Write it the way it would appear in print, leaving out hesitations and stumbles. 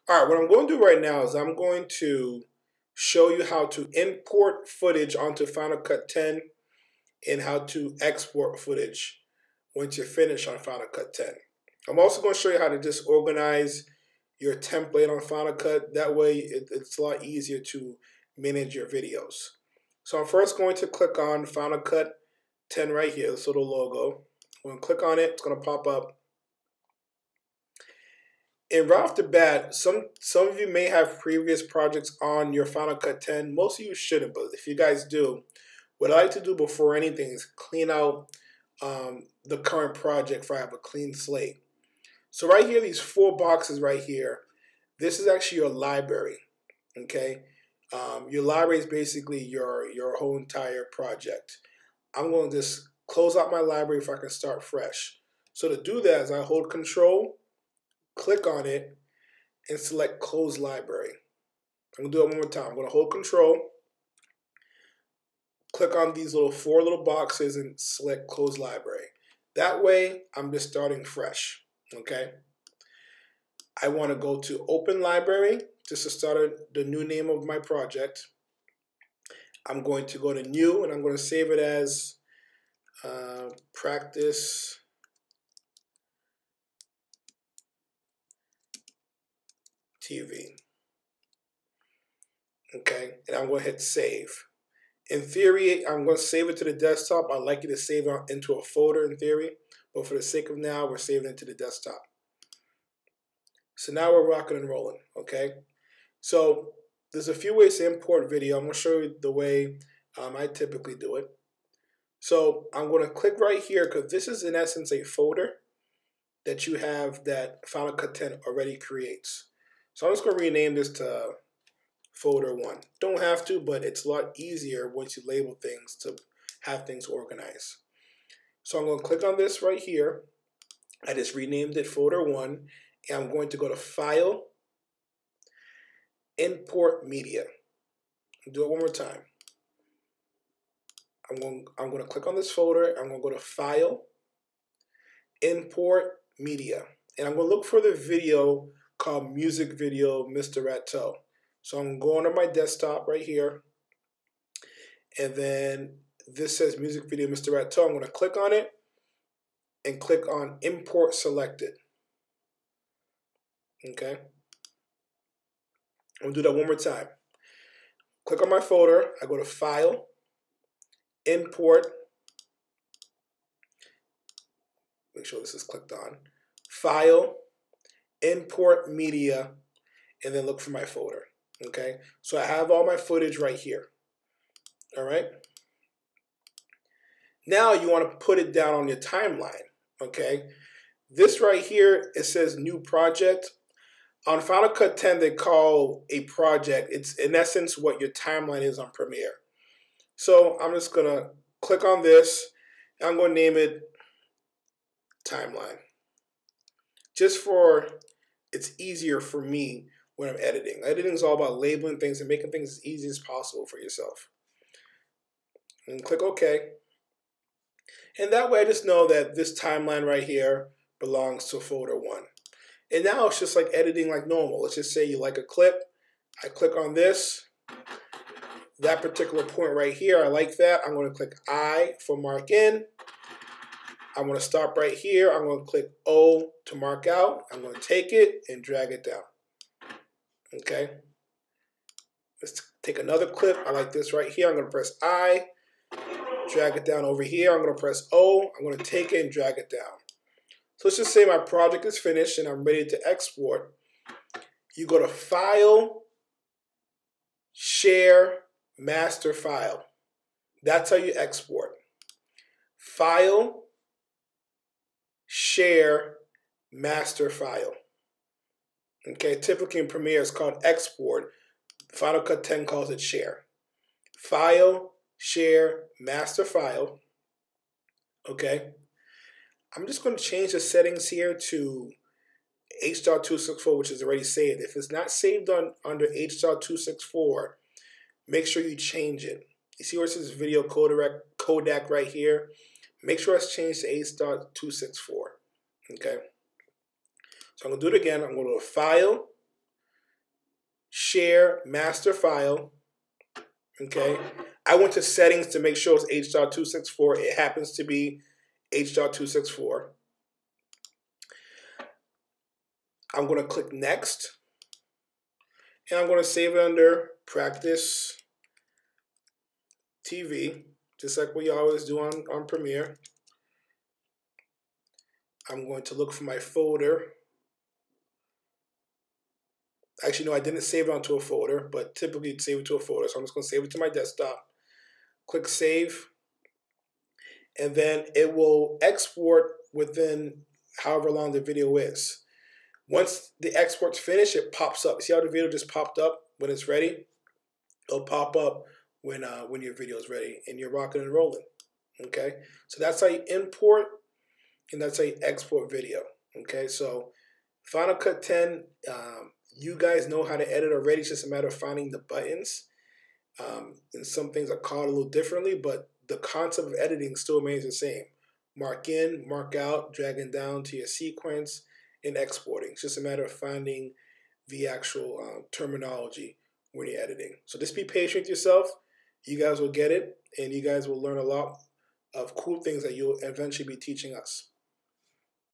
All right, what I'm going to do right now is I'm going to show you how to import footage onto Final Cut 10 and how to export footage once you're finished on Final Cut 10. I'm also going to show you how to just organize your template on Final Cut. That way it's a lot easier to manage your videos. So I'm first going to click on Final Cut 10 right here, this little logo. I'm going to click on it, it's going to pop up. And right off the bat, some of you may have previous projects on your Final Cut 10. Most of you shouldn't, but if you guys do, what I like to do before anything is clean out the current project if I have a clean slate. So right here, these 4 boxes right here, this is actually your library, okay? Your library is basically your whole entire project. I'm going to just close out my library if I can start fresh. So to do that is I hold Control, click on it, and select Close Library. I'm going to do it one more time. I'm going to hold Control, click on these 4 little boxes, and select Close Library. That way, I'm just starting fresh, okay? I want to go to Open Library, just to start the new name of my project. I'm going to go to New, and I'm going to save it as Practice TV. Okay, and I'm going to hit Save. In theory, I'm going to save it to the desktop. I'd like you to save it into a folder in theory, but for the sake of now, we're saving it to the desktop. So now we're rocking and rolling, okay? So there's a few ways to import video. I'm going to show you the way I typically do it. So I'm going to click right here because this is in essence a folder that you have that Final Cut 10 already creates. So I'm just going to rename this to Folder 1. Don't have to, but it's a lot easier once you label things to have things organized. So I'm going to click on this right here. I just renamed it Folder 1, and I'm going to go to File, Import Media. I'll do it one more time. I'm going to click on this folder. I'm going to go to File, Import Media, and I'm going to look for the video called Music Video Mr. Ratto. So I'm going to my desktop right here, and then this says Music Video Mr. Ratto. I'm going to click on it and click on Import Selected. Okay. I'm going to do that one more time. Click on my folder. I go to File, Import. Make sure this is clicked on. File, Import Media, and then look for my folder. Okay, so I have all my footage right here. All right. Now you want to put it down on your timeline. Okay, this right here, it says New Project. On Final Cut 10, they call a project, it's in essence what your timeline is on Premiere. So I'm just going to click on this, and I'm going to name it Timeline. Just for, it's easier for me when I'm editing. Editing is all about labeling things and making things as easy as possible for yourself. And click OK. And that way I just know that this timeline right here belongs to Folder 1. And now it's just like editing like normal. Let's just say you like a clip. I click on this. That particular point right here, I like that. I'm going to click I for mark in. I'm going to stop right here. I'm going to click O to mark out. I'm going to take it and drag it down. Okay. Let's take another clip. I like this right here. I'm going to press I, drag it down over here. I'm going to press O. I'm going to take it and drag it down. So let's just say my project is finished and I'm ready to export. You go to File, Share, Master File. That's how you export. File, Share, Master File. Okay, typically in Premiere it's called Export. Final Cut 10 calls it Share. File, Share, Master File. Okay. I'm just going to change the settings here to H.264, which is already saved. If it's not saved under H.264, make sure you change it. You see where it says Video Codec right here? Make sure it's changed to H.264. Okay. So I'm going to do it again. I'm going to go to File, share master file. Okay, I went to settings to make sure it's H.264. It happens to be H.264. I'm going to click next, and I'm going to save it under practice TV, just like we always do on Premiere. I'm going to look for my folder. Actually, no, I didn't save it onto a folder, but typically you'd save it to a folder. So I'm just going to save it to my desktop. Click Save. And then it will export within however long the video is. Once the export's finished, it pops up. See how the video just popped up when it's ready? It'll pop up when your video is ready and you're rocking and rolling. Okay? So that's how you import and that's how you export video. Okay? So Final Cut 10, you guys know how to edit already. It's just a matter of finding the buttons. And some things are called a little differently, but the concept of editing still remains the same. Mark in, mark out, dragging down to your sequence, and exporting. It's just a matter of finding the actual terminology when you're editing. So just be patient with yourself. You guys will get it, and you guys will learn a lot of cool things that you'll eventually be teaching us.